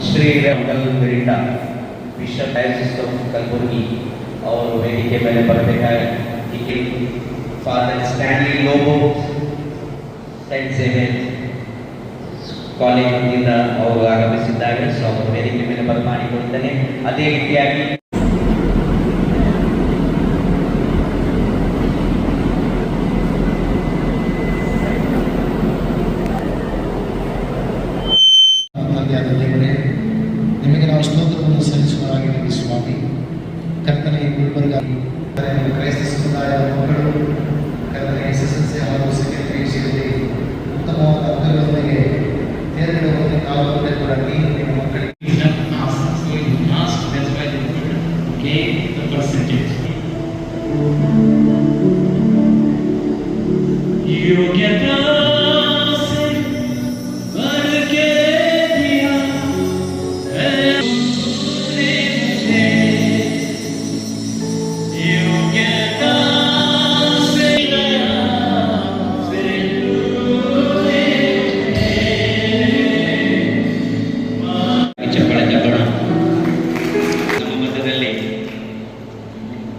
Shri Mangal Miranda bishop diocese of Kalaburagi ಅವರು ವೇದಿಕೆ ಮೇಲೆ ಬರಬೇಕಾಗಿ father Stanley Lobo saint Xavier ಕಾಲೇಜಿನಿಂದ ಅವರು ಆಗಮಿಸಿದ್ದಾರೆ. ಸೊ ಅವರು ವೇದಿಕೆ ಮೇಲೆ ಬರಮಾಡಿಕೊಳ್ತೇನೆ. ಅದೇ ರೀತಿಯಾಗಿ ನಿಮಗೆ ನಾವು ಸ್ತೋತ್ರವನ್ನು ಸಲ್ಲಿಸುವರಾಗಿದ್ದೀವಿ ಸ್ವಾಮಿ. ಕರ್ತನೆ ಗುಲ್ಬರ್ಗ ಕ್ರೈಸ್ತ ಸಮುದಾಯದ ಮಕ್ಕಳು ಕರ್ತನೆ SSLC ಹಾಗೂ ಸೆಕೆಂಡರಿ ಸೇರಿ ಉತ್ತಮವಾದ ಅಂಕಗಳೊಂದಿಗೆ ತೇರ್ಗಡೆ ಕಾಲದಲ್ಲಿ ಕೂಡ ನೀವು ನಿಮ್ಮ ಮಕ್ಕಳಿಗೆ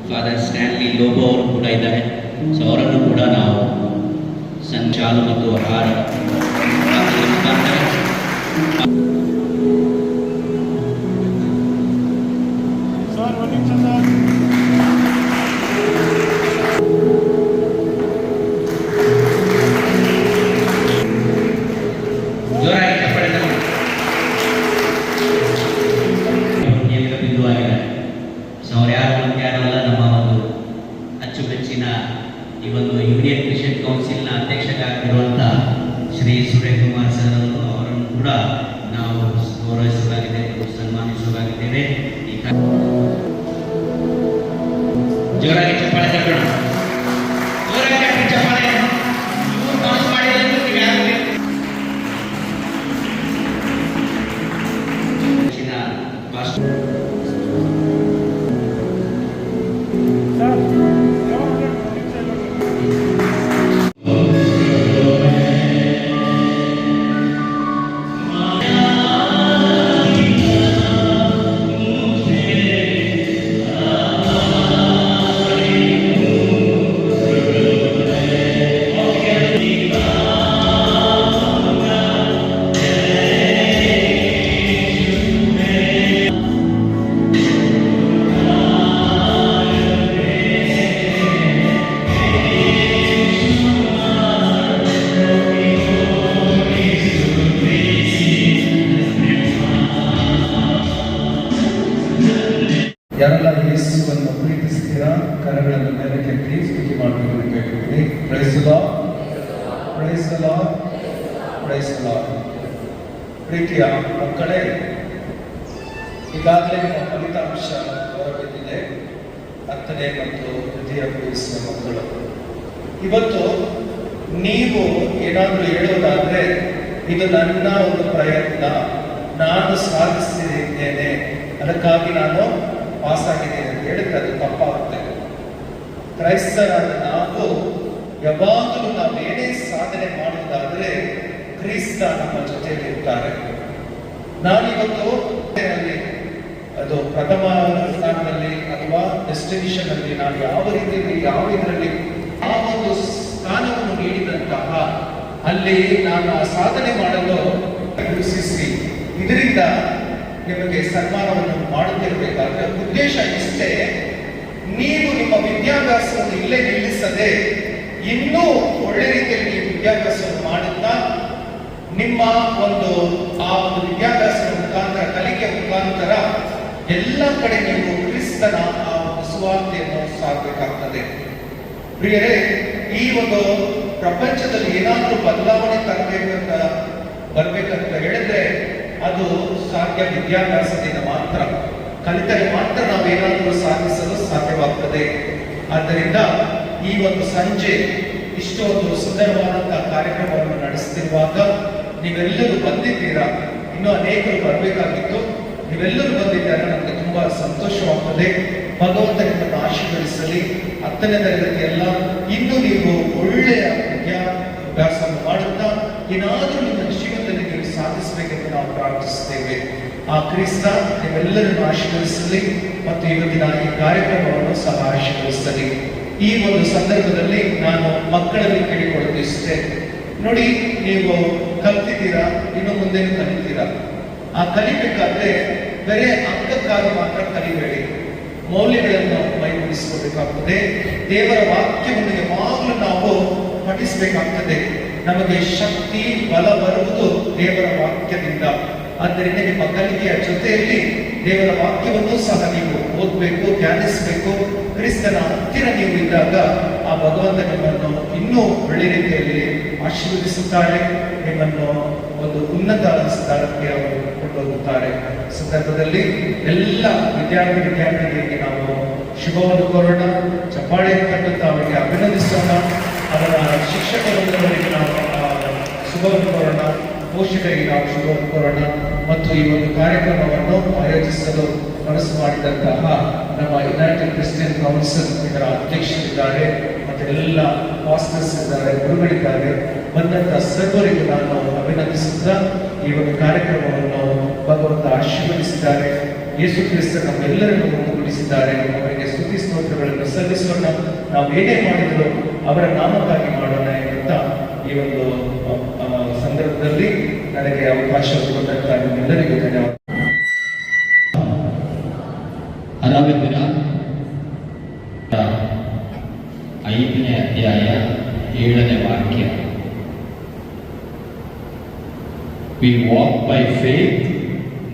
ಫಾದರ್ ಸ್ಟ್ಯಾನ್ಲಿ ಲೋಬೋ ಅವರು ಕೂಡ ಇದ್ದಾರೆ. ಸೊ ಅವರನ್ನು ಕೂಡ ನಾವು ಸಂಚಾಲು ಮತ್ತು ಹಾರ ಜೋರಾಗಿ ಚಪ್ಪಾಳೆ ಕೇಂದ್ರ ಬಿಂದು ಆಗಿದೆ. ಸೊ ಅವ್ರು ಯಾರು ಯಾರಲ್ಲ, ನಮ್ಮ ಒಂದು ಅಚ್ಚುಮೆಚ್ಚಿನ ಈ ಒಂದು ಯೂನಿಯನ್ ಕ್ರಿಶ್ಚಿಯನ್ ಕೌನ್ಸಿಲ್ನ ಅಧ್ಯಕ್ಷರಾಗಿರುವಂಥ ಶ್ರೀ ಸೂರ್ಯಕುಮಾರ್ ಸರ್ ಅವರನ್ನು ಕೂಡ ನಾವು ಗೌರವಿಸಲಾಗಿದೆ ಮತ್ತು ಸನ್ಮಾನಿಸಲಾಗಿದ್ದೇವೆ. ಈಗ ಜೋರಾಗಿ ಚಪ್ಪಾಳೆ ತಗೋಣ, ಜೋರಾಗಿ ಚಪ್ಪಾಳೆ. ಪಾಸ್ ಮಾಡಿದ್ರೆ ಯಾರೆಲ್ಲ ಯೇಸುವನ್ನು ಪ್ರೀತಿಸ್ತೀರಾ ಕರಗಳನ್ನು ಮೇಲಕ್ಕೆತ್ತಿ ಸ್ತುತಿ ಮಾಡಬೇಕು ಕೇಳ್ತೀವಿ. Praise the Lord, praise the Lord, praise the Lord. ಪ್ರೀತಿಯ ಮಕ್ಕಳೇ, ಈಗಾಗಲೇ ನಿಮ್ಮ ಫಲಿತಾಂಶ ಹೊರಬಿದ್ದಿದೆ. 10ನೇ ಮತ್ತು ತೃತೀಯ PUC ಮಕ್ಕಳು. ಇವತ್ತು ನೀವು ಏನಾದರೂ ಹೇಳೋದಾದ್ರೆ ಇದು ನನ್ನ ಒಂದು ಪ್ರಯತ್ನ, ನಾನು ಸಾಧಿಸಿದ್ದೇನೆ, ಅದಕ್ಕಾಗಿ ನಾನು ಪಾಸ್ ಆಗಿದ್ದೇನೆ ಅಂತ ಹೇಳಿದ್ರೆ ಅದು ತಪ್ಪಾಗುತ್ತೆ. ಕ್ರೈಸ್ತರಾದ ನಾವು ಯಾವಾಗಲೂ ನಾವೇನೇ ಸಾಧನೆ ಮಾಡುವುದಾದ್ರೆ ಕ್ರಿಸ್ತ ನಮ್ಮ ಜೊತೆಯಲ್ಲಿ ಇರ್ತಾರೆ. ನಾನಿವತ್ತು ಅದು ಪ್ರಥಮ ಸ್ಥಾನದಲ್ಲಿ ಅಥವಾ ಡೆಸ್ಟಿನೇಷನ್ ಅಲ್ಲಿ ನಾನು ಯಾವ ರೀತಿಯಲ್ಲಿ ಯಾವ ಇದರಲ್ಲಿ ಆ ಒಂದು ಸ್ಥಾನವನ್ನು ನೀಡಿದಂತಹ ಅಲ್ಲಿ ನಾನು ಸಾಧನೆ ಮಾಡಲು ಗುರುತಿಸಿ ಇದರಿಂದ ನಿಮಗೆ ಸನ್ಮಾನವನ್ನು ಮಾಡುತ್ತಿರಬೇಕಾದ್ರೆ ಉದ್ದೇಶ ಇಷ್ಟೇ, ನೀವು ನಿಮ್ಮ ವಿದ್ಯಾಭ್ಯಾಸವನ್ನು ಇಲ್ಲೇ ನಿಲ್ಲಿಸದೆ ಇನ್ನೂ ಒಳ್ಳೆ ರೀತಿಯಲ್ಲಿ ನೀವು ವಿದ್ಯಾಭ್ಯಾಸವನ್ನು ಮಾಡುತ್ತಾ ನಿಮ್ಮ ಒಂದು ಆ ಒಂದು ವಿದ್ಯಾಭ್ಯಾಸದ ಮುಖಾಂತರ ಕಲಿಕೆಯ ಮುಖಾಂತರ ಎಲ್ಲ ಕಡೆ ನೀವು ಕ್ರಿಸ್ತನ ಆ ಒಂದು ಸುವಾರ್ತೆಯನ್ನು ಸಾರಬೇಕಾಗ್ತದೆ. ಪ್ರಿಯರೇ, ಈ ಒಂದು ಪ್ರಪಂಚದಲ್ಲಿ ಏನಾದರೂ ಬದಲಾವಣೆ ಬರ್ಬೇಕಂತ ಹೇಳಿದ್ರೆ ಅದು ಸಾಧ್ಯ ವಿದ್ಯಾಭ್ಯಾಸದಿಂದ ಮಾತ್ರ. ಕಲಿತರೆ ಮಾತ್ರ ನಾವೇನಾದರೂ ಸಾಧಿಸಲು ಸಾಧ್ಯವಾಗ್ತದೆ. ಆದ್ದರಿಂದ ಈ ಒಂದು ಸಂಜೆ ಇಷ್ಟೊಂದು ಸುಂದರವಾದಂತಹ ಕಾರ್ಯಕ್ರಮವನ್ನು ನಡೆಸುತ್ತಿರುವಾಗ ನೀವೆಲ್ಲರೂ ಬಂದಿದ್ದೀರಾ. ಇನ್ನೂ ಅನೇಕರು ಬರಬೇಕಾಗಿತ್ತು, ನೀವೆಲ್ಲರೂ ಬಂದಿದ್ದಾರೆ. ನಮಗೆ ತುಂಬಾ ಸಂತೋಷವಾಗ್ತದೆ. ಭಗವಂತ ನಿಮ್ಮನ್ನು ಆಶೀರ್ವದಿಸಲಿ. 10ನೇ ತರಗತಿಯೆಲ್ಲ ಇನ್ನು ನೀವು ಒಳ್ಳೆಯ ವಿದ್ಯಾಭ್ಯಾಸವನ್ನು ಮಾಡುತ್ತಾ ಏನಾದರೂ ನಿಮ್ಮ ಜೀವನದಲ್ಲಿ ನೀವು ಸಾಧಿಸಬೇಕೆಂದು ನಾವು ಪ್ರಾರ್ಥಿಸುತ್ತೇವೆ. ಆ ಕ್ರಿಸ್ತ ನಿಮ್ಮೆಲ್ಲರನ್ನು ಆಶೀರ್ವದಿಸಲಿ ಮತ್ತು ಇವತ್ತಿನ ಈ ಕಾರ್ಯಕ್ರಮವನ್ನು ಸಹ ಆಶೀರ್ವದಿಸಲಿ. ಈ ಒಂದು ಸಂದರ್ಭದಲ್ಲಿ ನಾನು ಮಕ್ಕಳಲ್ಲಿ ಕೇಳಿಕೊಳ್ಳಲು ಇಷ್ಟೇ, ನೋಡಿ, ನೀವು ಕಲ್ತಿದ್ದೀರಾ, ಇನ್ನು ಮುಂದೆ ಕಲಿತೀರಾ. ಆ ಕಲಿಬೇಕಾದ್ರೆ ಬೇರೆ ಅಂಕಕ್ಕಾಗಿ ಮಾತ್ರ ಕಲಿಬೇಡಿ, ಮೌಲ್ಯಗಳನ್ನು ಮೈಗೂಡಿಸಿಕೊಳ್ಳಬೇಕಾಗ್ತದೆ. ದೇವರ ವಾಕ್ಯವನ್ನು ಯಾವಾಗಲೂ ನಾವು ಪಠಿಸಬೇಕಾಗ್ತದೆ. ನಮಗೆ ಶಕ್ತಿ ಬಲ ಬರುವುದು ದೇವರ ವಾಕ್ಯದಿಂದ. ಆದ್ದರಿಂದ ನಿಮ್ಮ ಕಲಿಕೆಯ ಜೊತೆಯಲ್ಲಿ ದೇವರ ವಾಕ್ಯವನ್ನು ಸಹ ನೀವು ಓದಬೇಕು, ಧ್ಯಾನಿಸಬೇಕು. ಕ್ರಿಸ್ತನ ಹತ್ತಿರ ನೀವು ಇದ್ದಾಗ ಆ ಭಗವಂತ ನಿಮ್ಮನ್ನು ಇನ್ನೂ ಒಳ್ಳೆ ರೀತಿಯಲ್ಲಿ ಆಶೀರ್ವದಿಸುತ್ತಾರೆ, ನಿಮ್ಮನ್ನು ಒಂದು ಉನ್ನತ ಸ್ಥಾನಕ್ಕೆ ಅವರು ಕೊಂಡೋಗುತ್ತಾರೆ. ಸಂದರ್ಭದಲ್ಲಿ ಎಲ್ಲ ವಿದ್ಯಾರ್ಥಿಗಳಿಗೆ ನಾವು ಶುಭವನ್ನು ಕೋರೋಣ, ಚಪ್ಪಾಳೆ ತಟ್ಟುತ್ತಾ ಅವರಿಗೆ ಅಭಿನಂದಿಸೋಣ. ಅವರ ಶಿಕ್ಷಕರೊಂದರಿಗೆ ನಾವು ಶುಭವನ್ನು ಕೋರೋಣ, ಪೋಷಕರಿಗೆ ನಾವು ಶುಭವನ್ನು ಕೋರೋಣ. ಮತ್ತು ಈ ಒಂದು ಕಾರ್ಯಕ್ರಮವನ್ನು ಆಯೋಜಿಸಲು ಮನಸ್ಸು ಮಾಡಿದಂತಹ ನಮ್ಮ ಯುನೈಟೆಡ್ ಕ್ರಿಶ್ಚಿಯನ್ ಕೌನ್ಸಿಲ್ ಇದರ ಅಧ್ಯಕ್ಷರಿದ್ದಾರೆ, ಮತ್ತೆ ಎಲ್ಲ ಪಾಸ್ಟರ್ಸ್ ಇದ್ದಾರೆ, ಗುರುಗಳಿದ್ದಾರೆ. ಬಂದಂತಹ ಸರ್ವರಿಗೂ ನಾನು ಅಭಿನಂದಿಸುತ್ತಾ ಈ ಒಂದು ಕಾರ್ಯಕ್ರಮವನ್ನು ಭಗವಂತ ಆಶೀರ್ವದಿಸಿದ್ದಾರೆ. ಯೇಸು ಕ್ರಿಸ್ತ ನಮ್ಮೆಲ್ಲರನ್ನು ಒಂದುಗೂಡಿಸಿದ್ದಾರೆ. ಅವರಿಗೆ ಸ್ತುತಿ ಸ್ತೋತ್ರಗಳನ್ನು ಸಲ್ಲಿಸೋಣ. ನಾವು ಏನೇ ಮಾಡಿದರೂ ಅವರ ನಾಮಕ್ಕಾಗಿ ಮಾಡೋಣ ಎನ್ನುತ್ತಾ ಈ ಒಂದು ಸಂದರ್ಭದಲ್ಲಿ ನನಗೆ ಅವಕಾಶ ಕೊಟ್ಟಂತ ನಿಮ್ಮೆಲ್ಲರಿಗೂ ಧನ್ಯವಾದ. ಅರಾವಿಂದ್ರ 5ನೇ ಅಧ್ಯಾಯ 7ನೇ ವಾಕ್ಯ. We walk by faith,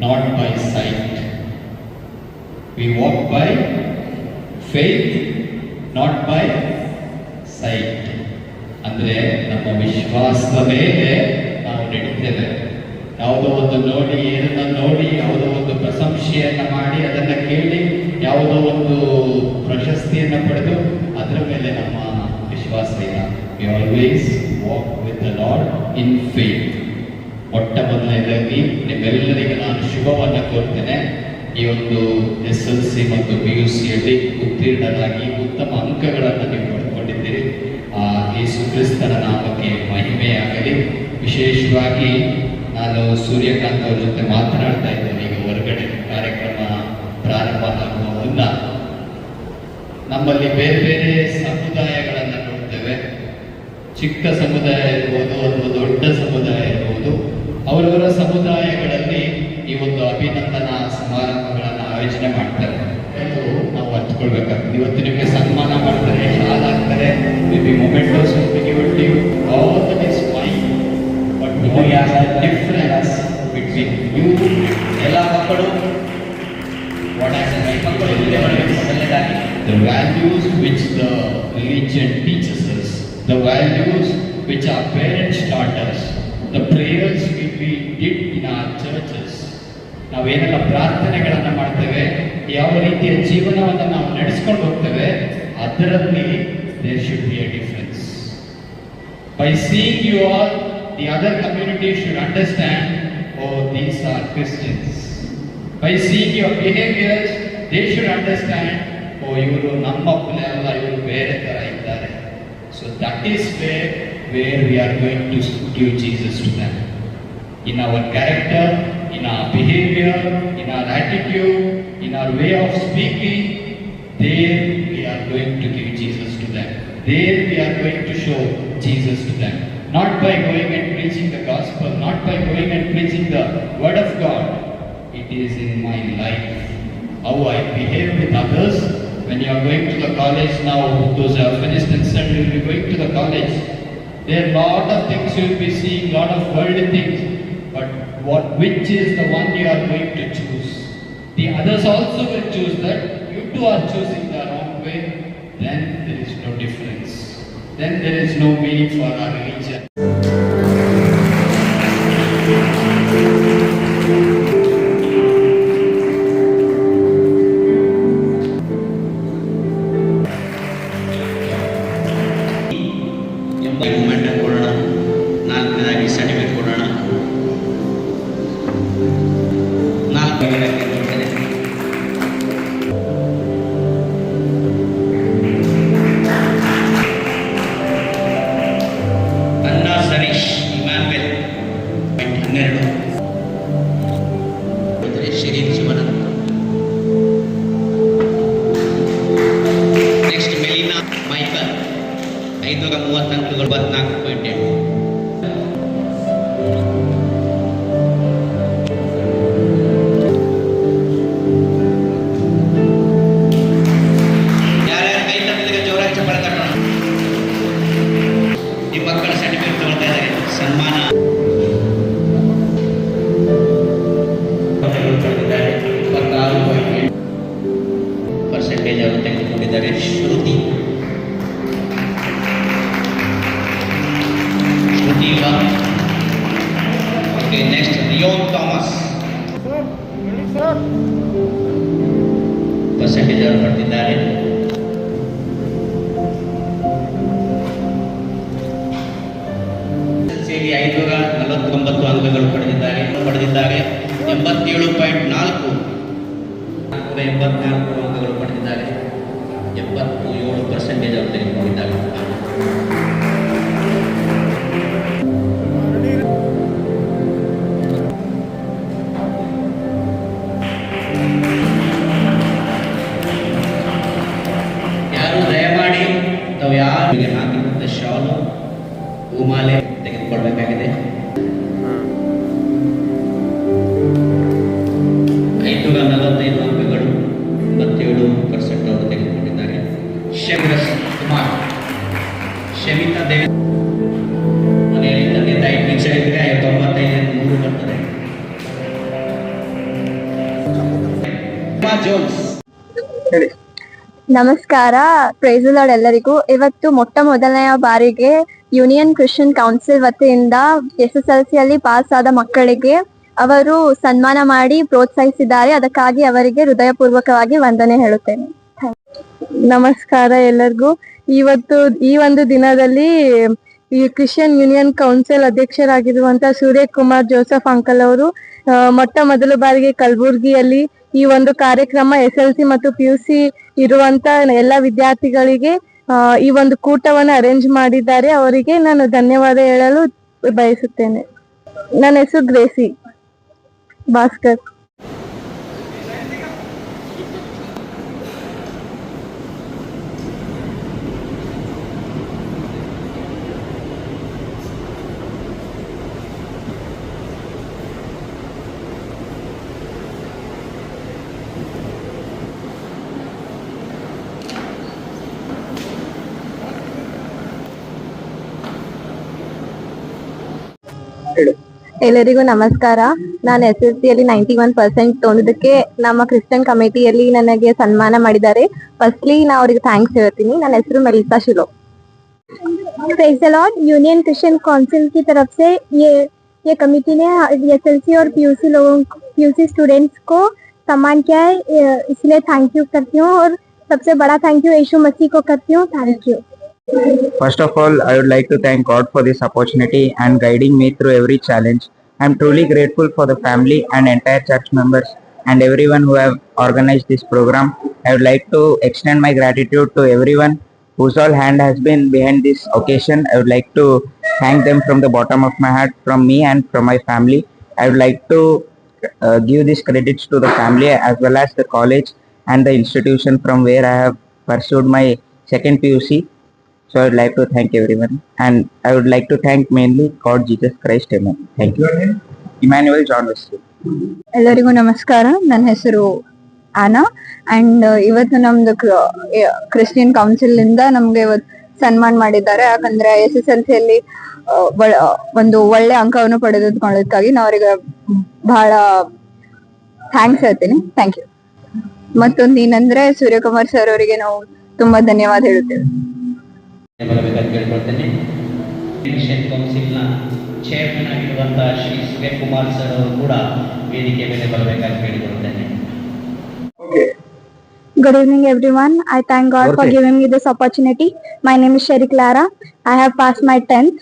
not by sight. We walk by faith, not by sight. ಅಂದ್ರೆ ನಮ್ಮ ವಿಶ್ವಾಸದ ಮೇಲೆ ನಾವು ನಡೀತೇವೆ. ಯಾವುದೋ ಒಂದು ನೋಡಿ, ಏನನ್ನ ನೋಡಿ, ಯಾವುದೋ ಒಂದು ಪ್ರಶಂಸೆಯನ್ನ ಮಾಡಿ, ಅದನ್ನ ಕೇಳಿ, ಯಾವುದೋ ಒಂದು ಪ್ರಶಸ್ತಿಯನ್ನ ಪಡೆದು ಅದರ ಮೇಲೆ ನಮ್ಮ ವಿಶ್ವಾಸ ಇಲ್ಲ. We always walk with the Lord in faith. ಮೊಟ್ಟ ಮೊದಲನೇದಾಗಿ ನಿಮ್ಮೆಲ್ಲರಿಗೆ ನಾನು ಶುಭವನ್ನು ಕೋರ್ತೇನೆ. ಈ ಒಂದು SLC ಮತ್ತು PUCಯಲ್ಲಿ ಉತ್ತೀರ್ಣರಾಗಿ ಉತ್ತಮ ಅಂಕಗಳನ್ನು ನೀವು ಪಡೆದುಕೊಂಡಿದ್ದೀರಿ. ಆ ಯೇಸು ಕ್ರಿಸ್ತನ ನಾಮಕ್ಕೆ ಮಹಿಮೆಯಾಗಲಿ. ವಿಶೇಷವಾಗಿ ನಾನು ಸೂರ್ಯಕಾಂತ್ ಅವ್ರ ಜೊತೆ ಮಾತನಾಡ್ತಾ ಇದ್ದೇನೆ. ಈಗ ಹೊರಗಡೆ ಕಾರ್ಯಕ್ರಮ ಪ್ರಾರಂಭ ಆಗುವ ಮುನ್ನ ನಮ್ಮಲ್ಲಿ ಬೇರೆ ಬೇರೆ ಸಮುದಾಯಗಳನ್ನು ನೋಡ್ತೇವೆ. ಚಿಕ್ಕ ಸಮುದಾಯ ಇರ್ಬೋದು ಅಥವಾ ದೊಡ್ಡ ಸಮುದಾಯ ಇರ್ಬೋದು. ಅವರವರ ಸಮುದಾಯಗಳಲ್ಲಿ ಈ ಒಂದು ಅಭಿನಂದನಾ ಸಮಾರಂಭಗಳನ್ನು ಆಯೋಜನೆ ಮಾಡ್ತಾರೆ. ಅದು ನಾವು ಹಂಚ್ಕೊಳ್ಬೇಕಾಗ್ತದೆ. ಇವತ್ತು ನಿಮಗೆ ಸನ್ಮಾನ ಮಾಡ್ತಾರೆ, ಶಾಲ್ ಹಾಕ್ತಾರೆ, maybe mementos all that is fine. But difference between you ಎಲ್ಲ ಮಕ್ಕಳು the values which the religion teaches us, the values which our parents taught us, the prayers which we did in our churches. ನಾವೇನೆಲ್ಲ ಪ್ರಾರ್ಥನೆಗಳನ್ನು ಮಾಡ್ತೇವೆ, ಯಾವ ರೀತಿಯ ಜೀವನವನ್ನು ನಾವು ನಡೆಸ್ಕೊಂಡು ಹೋಗ್ತೇವೆ, ಅದರಲ್ಲಿ there should be a difference. By seeing you all, the other community should understand, oh, these are Christians. By seeing your behaviors, they should understand, oh, ಇವರು ನಮ್ಮ ಮಕ್ಕಳೇ ಅಲ್ಲ, ಇವರು ಬೇರೆ ತರ ಇದ್ದಾರೆ. So that is where we are going to give Jesus to them. In our character, in our behavior, in our attitude, in our way of speaking, there we are going to give Jesus to them. There we are going to show Jesus to them. Not by going and preaching the gospel, not by going and preaching the word of God. It is in my life, how I behave with others. When you are going to the college now, those who have finished and said you will be going to the college, there are lot of things you will be seeing, lot of worldly things. But which is the one you are going to choose? The others also will choose that. You too are choosing the wrong way. Then there is no difference. Then there is no meaning for our religion. Moment ಕೊಡೋಣ. 4ನೇದಾಗಿ certificate ಕೊಡೋಣ. 4ನೇದಾಗಿ ಕೊಡ್ತೇನೆ. ಅನ್ನ ಸರೀಶ್ Immanuel 12. 530 ಅಂಕಗಳು 24.8. ಯಾರ್ಯಾರು ಕೈ ತಟ್ಟಿದ್ರೆ ಜೋರಾಗಿ ಚಪ್ಪಾಳೆ ತಟ್ಟೋಣ. ನಿಮ್ಮ ಮಕ್ಕಳ ಸರ್ಟಿಫಿಕೇಟ್ ತಗೊಳ್ತಾ ಇದ್ದಾರೆ. ಸನ್ಮಾನ ಪಡೆದಿದ್ದಾರೆ. 26.8% ಅವರು ತೆಗೆದುಕೊಂಡಿದ್ದಾರೆ. Shruti okay, next Riyon Thomas percentage ಅವರು ಪಡೆದಿದ್ದಾರೆ. ಸೇರಿ 549 ಅಂಕಗಳು ಪಡೆದಿದ್ದಾರೆ. 87.4 ಅಂಕಗಳು ಪಡೆದಿದ್ದಾರೆ. 77% ಅವರು ತೆಗೆದುಕೊಂಡಿದ್ದಾರೆ. ಯಾರು ದಯಮಾಡಿ ತಾವು ಯಾರಿಗೆ ಹಾಕಿದಂಥ ಶಾಲು ಹೂಮಾಲೆ ತೆಗೆದುಕೊಳ್ಬೇಕಾಗಿದೆ. 545 ಅಂಕಗಳು 87% ಅವರು ತೆಗೆದುಕೊಂಡಿದ್ದಾರೆ. ಶಮಿರಸ್ ಕುಮಾರ್, ಶಮಿತಾ ದೇವಿ ಮನೆಯಲ್ಲಿ ತಂದೆ ತಾಯಿ ಟೀಚರ್ ಇದ್ರೆ 95 ಬರ್ತದೆ. ಜೋನ್ಸ್ ನಮಸ್ಕಾರ, ಪ್ರೈಸ್ ಲಾರ್ಡ್ ಎಲ್ಲರಿಗೂ. ಇವತ್ತು ಮೊಟ್ಟ ಮೊದಲನೆಯ ಬಾರಿಗೆ ಯೂನಿಯನ್ ಕ್ರಿಶ್ಚಿಯನ್ ಕೌನ್ಸಿಲ್ ವತಿಯಿಂದ SSLC ಅಲ್ಲಿ ಪಾಸ್ ಆದ ಮಕ್ಕಳಿಗೆ ಅವರು ಸನ್ಮಾನ ಮಾಡಿ ಪ್ರೋತ್ಸಾಹಿಸಿದ್ದಾರೆ. ಅದಕ್ಕಾಗಿ ಅವರಿಗೆ ಹೃದಯಪೂರ್ವಕವಾಗಿ ವಂದನೆ ಹೇಳುತ್ತೇನೆ. ನಮಸ್ಕಾರ ಎಲ್ಲರಿಗೂ. ಈ ಒಂದು ದಿನದಲ್ಲಿ ಈ ಕ್ರಿಶ್ಚಿಯನ್ ಯೂನಿಯನ್ ಕೌನ್ಸಿಲ್ ಅಧ್ಯಕ್ಷರಾಗಿರುವಂತಹ ಸೂರ್ಯಕುಮಾರ್ ಜೋಸೆಫ್ ಅಂಕಲ್ ಅವರು ಮೊಟ್ಟ ಮೊದಲ ಬಾರಿಗೆ ಕಲಬುರ್ಗಿಯಲ್ಲಿ ಈ ಒಂದು ಕಾರ್ಯಕ್ರಮ SLC ಮತ್ತು PUC ಇರುವಂತ ಎಲ್ಲ ವಿದ್ಯಾರ್ಥಿಗಳಿಗೆ ಈ ಒಂದು ಕೂಟವನ್ನು ಅರೇಂಜ್ ಮಾಡಿದ್ದಾರೆ. ಅವರಿಗೆ ನಾನು ಧನ್ಯವಾದ ಹೇಳಲು ಬಯಸುತ್ತೇನೆ. ನನ್ನ ಹೆಸರು ಗ್ರೇಸಿ ಭಾಸ್ಕರ್. ಎಲ್ಲರಿಗೂ ನಮಸ್ಕಾರ. ನಾನು SSLC ಅಲ್ಲಿ 91% ತೊಗೊಂಡಿದ್ದಕ್ಕೆ ನಮ್ಮ ಕ್ರಿಶ್ಚಿಯನ್ ಕಮಿಟಿಯಲ್ಲಿ ನನಗೆ ಸನ್ಮಾನ ಮಾಡಿದ್ದಾರೆ. ಫಸ್ಟ್ಲಿ ನಾ ಅವರಿಗೆ ಥ್ಯಾಂಕ್ಸ್ ಹೇಳ್ತೀನಿ. ನನ್ನ ಹೆಸರು Melissa Shiloh. Praise the Lord. Union Christian council की तरफ से ये कमेटी ने SLC और PUC स्टूडेंट्स को सम्मान किया है, इसलिए थैंक यू करती हूँ. और सबसे बड़ा थैंक यू यीशु मसीह को करती हूँ. Thank you. First of all, I would like to thank God for this opportunity and guiding me through every challenge. I am truly grateful for the family and entire church members and everyone who have organized this program. I would like to extend my gratitude to everyone whose all hand has been behind this occasion. I would like to thank them from the bottom of my heart, from me and from my family. I would like to give these credits to the family as well as the college and the institution from where I have pursued my second PUC. So I would like to thank everyone, and I would like to thank mainly God Jesus Christ. Amen. Thank you. Emmanuel John Wesley. ಎಲ್ಲರಿಗೂ ನಮಸ್ಕಾರ. ನನ್ನ ಹೆಸರು ಆನಾ and ಇವತ್ತು ನಮ್ದು Christian council ಇಂದ ನಮ್ಗೆ ಇವತ್ತು ಸನ್ಮಾನ ಮಾಡಿದ್ದಾರೆ. ಯಾಕಂದ್ರೆ SSLC ಅಲ್ಲಿ ಒಂದು ಒಳ್ಳೆ ಅಂಕವನ್ನು ಪಡೆದುಕೊಳ್ಳೋದಕ್ಕಾಗಿ ನಾವು ಅವರಿಗೆ ಬಹಳ ಥ್ಯಾಂಕ್ಸ್ ಹೇಳ್ತೀನಿ. Thank you. ಮತ್ತೊಂದು ಏನಂದ್ರೆ ಸೂರ್ಯಕುಮಾರ್ ಸರ್ ಅವರಿಗೆ ನಾವು ತುಂಬಾ ಧನ್ಯವಾದ ಹೇಳುತ್ತೇವೆ. ಬರಬೇಕಂತ ಕೇಳ್ಕೊಳ್ತೇನೆ. ಕ್ರಿಶ್ಚಿಯನ್ ಕೌನ್ಸಿಲ್ನ ಚೇರ್ಮನ್ ಆಗಿರುವಂತಹ ಶ್ರೀ ಸೂರ್ಯಕುಮಾರ್ ಸರ್ ಅವರು ಕೂಡ ವೇದಿಕೆ ಮೇಲೆ ಬರಬೇಕಂತ ಕೇಳಿಕೊಳ್ತೇನೆ. Good evening, everyone. I thank God for giving me this opportunity. My name is Sherry Clara. I have passed my 10th.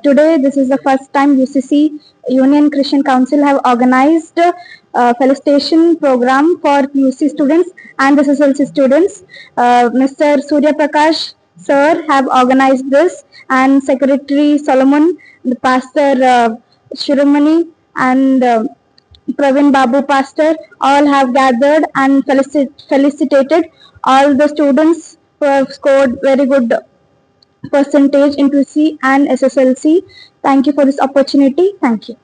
Today, this is the first time UCC Union Christian Council have organized a felicitation program for UC students and SSLC students. Mr. Surya Prakash sir have organized this, and Secretary Solomon, the Pastor Shiromani, and Praveen Babu Pastor all have gathered and felicitated all the students who have scored very good percentage in 2C and SSLC. Thank you for this opportunity. Thank you.